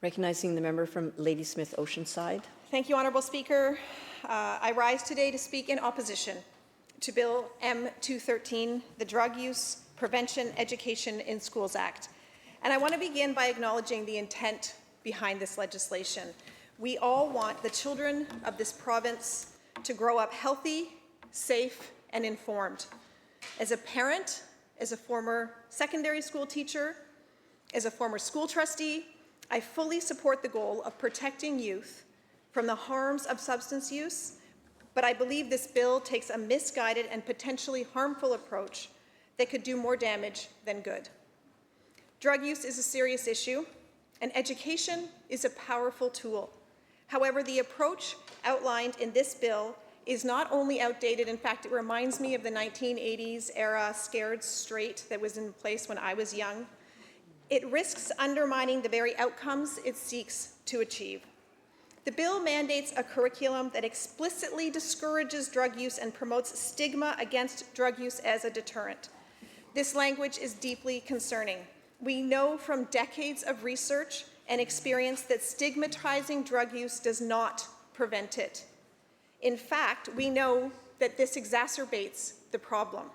Recognizing the member from Ladysmith-Oceanside. Thank you, Honourable Speaker. I rise today to speak in opposition to Bill M213, the Drug Use, Prevention, Education in Schools Act. And I want to begin by acknowledging the intent behind this legislation. We all want the children of this province to grow up healthy, safe, and informed. As a parent, as a former secondary school teacher, as a former school trustee, I fully support the goal of protecting youth from the harms of substance use, but I believe this bill takes a misguided and potentially harmful approach that could do more damage than good. Drug use is a serious issue, and education is a powerful tool. However, the approach outlined in this bill is not only outdated, in fact, it reminds me of the 1980s era scared straight that was in place when I was young. It risks undermining the very outcomes it seeks to achieve. The bill mandates a curriculum that explicitly discourages drug use and promotes stigma against drug use as a deterrent. This language is deeply concerning. We know from decades of research and experience that stigmatizing drug use does not prevent it. In fact, we know that this exacerbates the problem.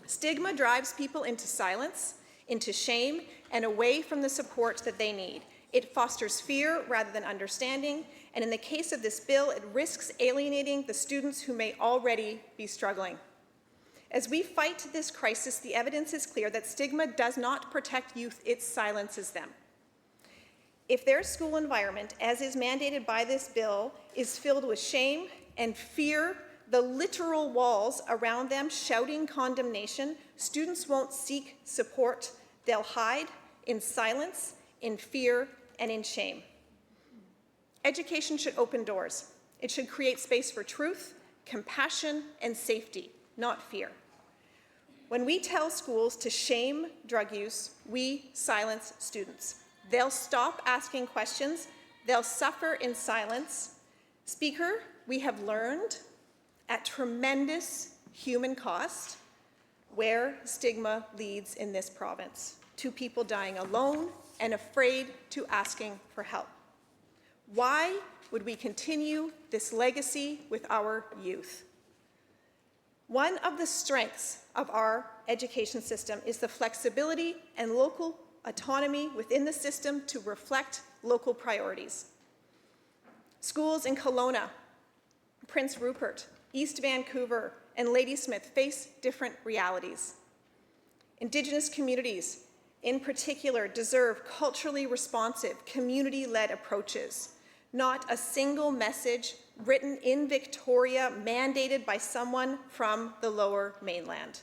Stigma drives people into silence, into shame, and away from the support that they need. It fosters fear rather than understanding, and in the case of this bill, it risks alienating the students who may already be struggling. As we fight this crisis, the evidence is clear that stigma does not protect youth, it silences them. If their school environment, as is mandated by this bill, is filled with shame and fear, the literal walls around them shouting condemnation, students won't seek support. They'll hide in silence, in fear, and in shame. Education should open doors. It should create space for truth, compassion, and safety, not fear. When we tell schools to shame drug use, we silence students. They'll stop asking questions. They'll suffer in silence. Speaker, we have learned at tremendous human cost where stigma leads in this province, to people dying alone and afraid to asking for help. Why would we continue this legacy with our youth? One of the strengths of our education system is the flexibility and local autonomy within the system to reflect local priorities. Schools in Kelowna, Prince Rupert, East Vancouver, and Ladysmith face different realities. Indigenous communities, in particular, deserve culturally responsive, community-led approaches, not a single message written in Victoria mandated by someone from the Lower Mainland.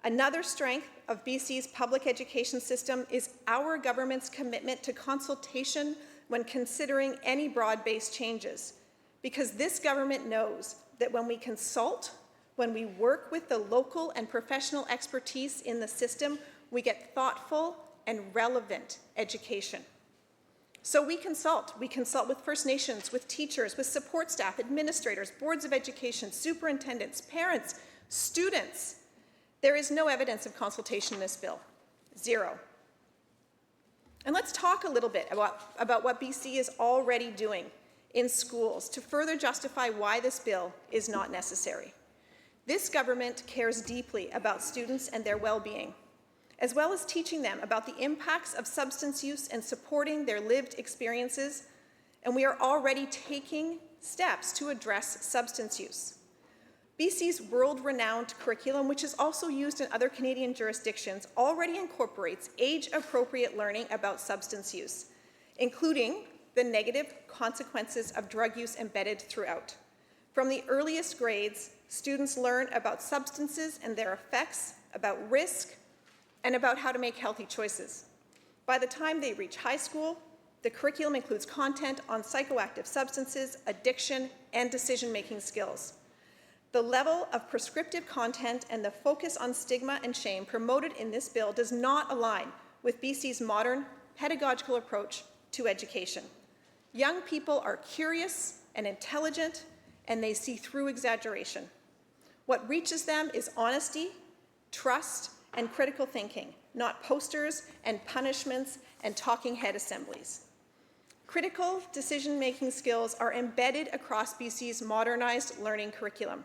Another strength of BC's public education system is our government's commitment to consultation when considering any broad-based changes, because this government knows that when we consult, when we work with the local and professional expertise in the system, we get thoughtful and relevant education. So we consult. We consult with First Nations, with teachers, with support staff, administrators, boards of education, superintendents, parents, students. There is no evidence of consultation in this bill. Zero. And let's talk a little bit about what BC is already doing in schools to further justify why this bill is not necessary. This government cares deeply about students and their well-being, as well as teaching them about the impacts of substance use and supporting their lived experiences, and we are already taking steps to address substance use. BC's world-renowned curriculum, which is also used in other Canadian jurisdictions, already incorporates age-appropriate learning about substance use, including the negative consequences of drug use embedded throughout. From the earliest grades, students learn about substances and their effects, about risk, and about how to make healthy choices. By the time they reach high school, the curriculum includes content on psychoactive substances, addiction, and decision-making skills. The level of prescriptive content and the focus on stigma and shame promoted in this bill does not align with BC's modern pedagogical approach to education. Young people are curious and intelligent, and they see through exaggeration. What reaches them is honesty, trust, and critical thinking, not posters and punishments and talking head assemblies. Critical decision-making skills are embedded across BC's modernized learning curriculum.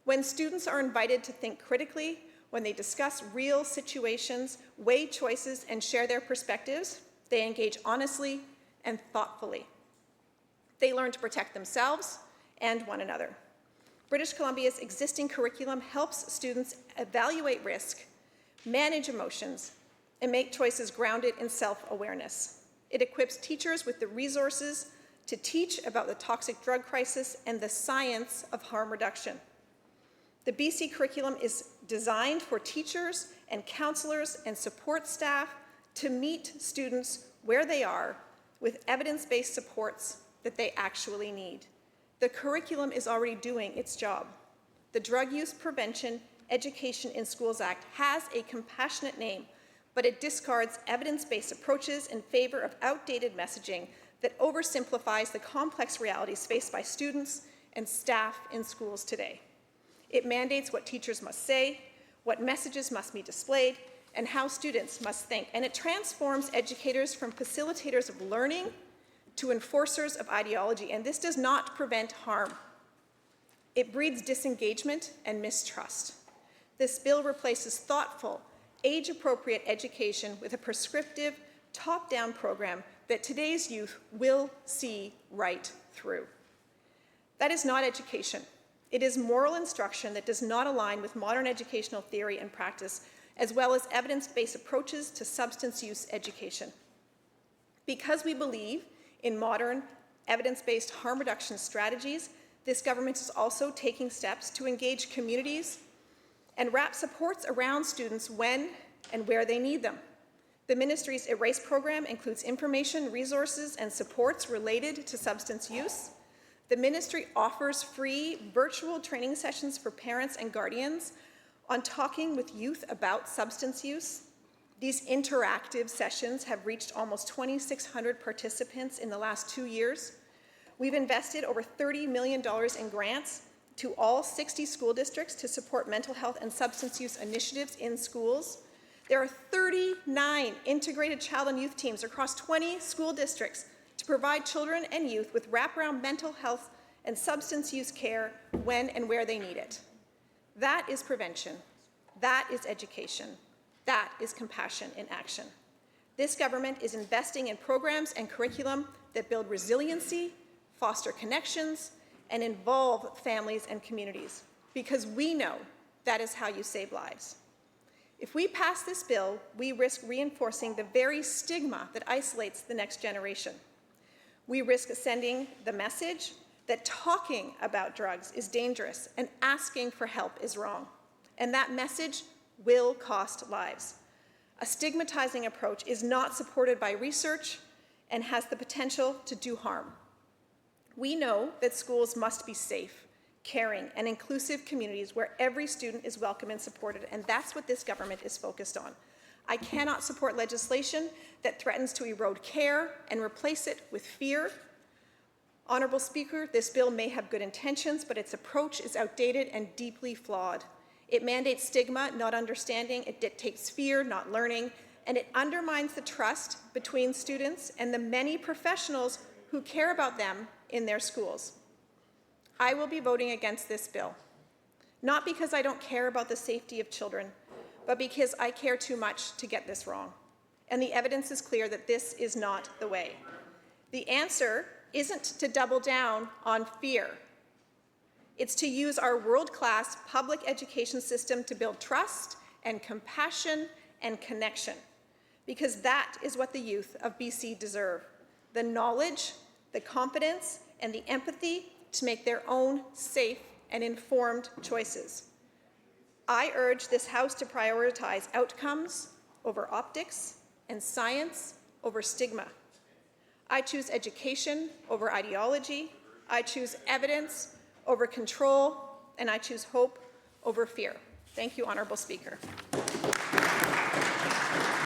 When students are invited to think critically, when they discuss real situations, weigh choices, and share their perspectives, they engage honestly and thoughtfully. They learn to protect themselves and one another. British Columbia's existing curriculum helps students evaluate risk, manage emotions, and make choices grounded in self-awareness. It equips teachers with the resources to teach about the toxic drug crisis and the science of harm reduction. The BC curriculum is designed for teachers and counselors and support staff to meet students where they are with evidence-based supports that they actually need. The curriculum is already doing its job. The Drug Use Prevention Education in Schools Act has a compassionate name, but it discards evidence-based approaches in favor of outdated messaging that oversimplifies the complex realities faced by students and staff in schools today. It mandates what teachers must say, what messages must be displayed, and how students must think. And it transforms educators from facilitators of learning to enforcers of ideology. And this does not prevent harm. It breeds disengagement and mistrust. This bill replaces thoughtful, age-appropriate education with a prescriptive, top-down program that today's youth will see right through. That is not education. It is moral instruction that does not align with modern educational theory and practice, as well as evidence-based approaches to substance use education. Because we believe in modern, evidence-based harm reduction strategies, this government is also taking steps to engage communities and wrap supports around students when and where they need them. The ministry's Erase program includes information, resources, and supports related to substance use. The ministry offers free virtual training sessions for parents and guardians on talking with youth about substance use. These interactive sessions have reached almost 2,600 participants in the last 2 years. We've invested over $30 million in grants to all 60 school districts to support mental health and substance use initiatives in schools. There are 39 integrated child and youth teams across 20 school districts to provide children and youth with wraparound mental health and substance use care when and where they need it. That is prevention. That is education. That is compassion in action. This government is investing in programs and curriculum that build resiliency, foster connections, and involve families and communities, because we know that is how you save lives. If we pass this bill, we risk reinforcing the very stigma that isolates the next generation. We risk sending the message that talking about drugs is dangerous and asking for help is wrong. And that message will cost lives. A stigmatizing approach is not supported by research and has the potential to do harm. We know that schools must be safe, caring, and inclusive communities where every student is welcome and supported, and that's what this government is focused on. I cannot support legislation that threatens to erode care and replace it with fear. Honourable Speaker, this bill may have good intentions, but its approach is outdated and deeply flawed. It mandates stigma, not understanding. It dictates fear, not learning. And it undermines the trust between students and the many professionals who care about them in their schools. I will be voting against this bill, not because I don't care about the safety of children, but because I care too much to get this wrong. And the evidence is clear that this is not the way. The answer isn't to double down on fear. It's to use our world-class public education system to build trust and compassion and connection, because that is what the youth of BC deserve: the knowledge, the confidence, and the empathy to make their own safe and informed choices. I urge this House to prioritize outcomes over optics and science over stigma. I choose education over ideology. I choose evidence over control, and I choose hope over fear. Thank you, Honourable Speaker.